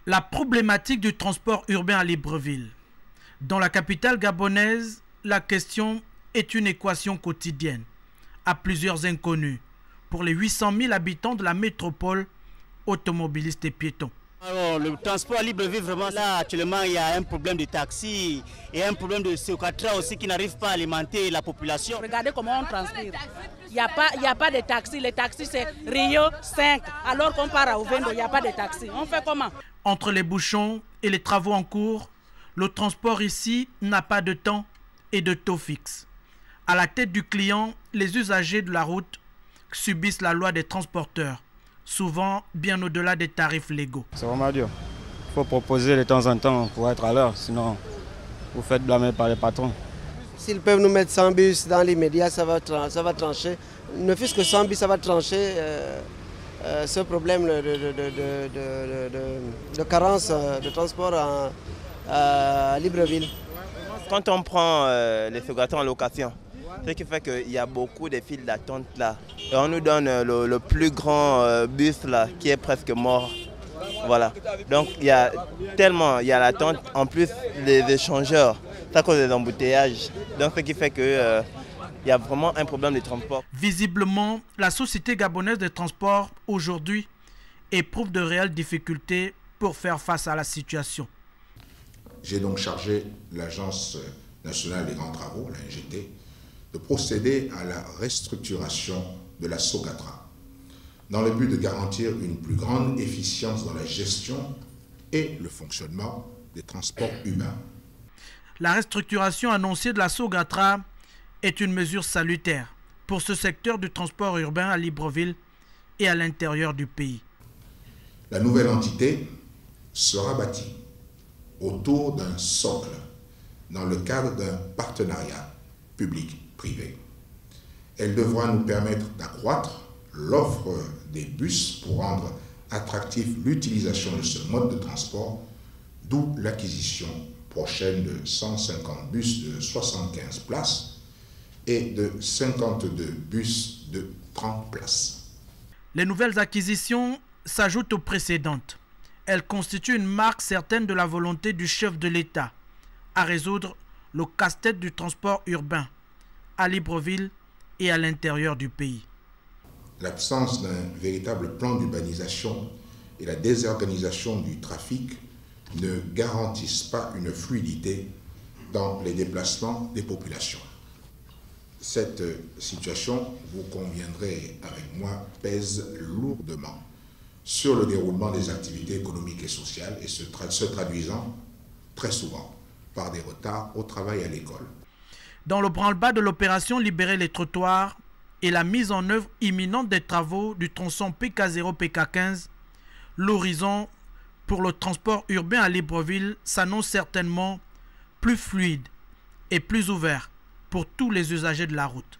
La problématique du transport urbain à Libreville. Dans la capitale gabonaise, la question est une équation quotidienne, à plusieurs inconnus, pour les 800 000 habitants de la métropole, automobilistes et piétons. Alors, le transport à Libreville, vraiment, là, actuellement, il y a un problème de taxi et un problème de Socatra aussi qui n'arrive pas à alimenter la population. Regardez comment on transpire. Il n'y a pas de taxi. Les taxis, c'est Rio 5. Alors qu'on part à Ovendo, il n'y a pas de taxi. On fait comment? Entre les bouchons et les travaux en cours, le transport ici n'a pas de temps et de taux fixe. À la tête du client, les usagers de la route subissent la loi des transporteurs, souvent bien au-delà des tarifs légaux. C'est vraiment dur. Il faut proposer de temps en temps pour être à l'heure, sinon vous faites blâmer par les patrons. S'ils peuvent nous mettre 100 bus dans l'immédiat, ça va trancher. Ne fût-ce que 100 bus, ça va trancher ce problème de carence de transport à Libreville. Quand on prend les Socatra en location, ce qui fait qu'il y a beaucoup de files d'attente là. Et on nous donne le plus grand bus là qui est presque mort. Voilà. Donc il y a l'attente, en plus les échangeurs, ça cause des embouteillages. Donc ce qui fait que il y a vraiment un problème de transport. Visiblement, la société gabonaise de transport aujourd'hui éprouve de réelles difficultés pour faire face à la situation. J'ai donc chargé l'Agence nationale des grands travaux, la NGT, de procéder à la restructuration de la Socatra, dans le but de garantir une plus grande efficience dans la gestion et le fonctionnement des transports humains. La restructuration annoncée de la Socatra est une mesure salutaire pour ce secteur du transport urbain à Libreville et à l'intérieur du pays. La nouvelle entité sera bâtie autour d'un socle dans le cadre d'un partenariat public-privé. Elle devra nous permettre d'accroître l'offre des bus pour rendre attractif l'utilisation de ce mode de transport, d'où l'acquisition prochaine de 150 bus de 75 places et de 52 bus de 30 places. Les nouvelles acquisitions s'ajoutent aux précédentes. Elles constituent une marque certaine de la volonté du chef de l'État à résoudre le casse-tête du transport urbain à Libreville et à l'intérieur du pays. L'absence d'un véritable plan d'urbanisation et la désorganisation du trafic ne garantissent pas une fluidité dans les déplacements des populations. Cette situation, vous conviendrez avec moi, pèse lourdement sur le déroulement des activités économiques et sociales et se traduisant très souvent par des retards au travail et à l'école. Dans le branle-bas de l'opération Libérer les trottoirs et la mise en œuvre imminente des travaux du tronçon PK0-PK15, l'horizon pour le transport urbain à Libreville s'annonce certainement plus fluide et plus ouvert pour tous les usagers de la route.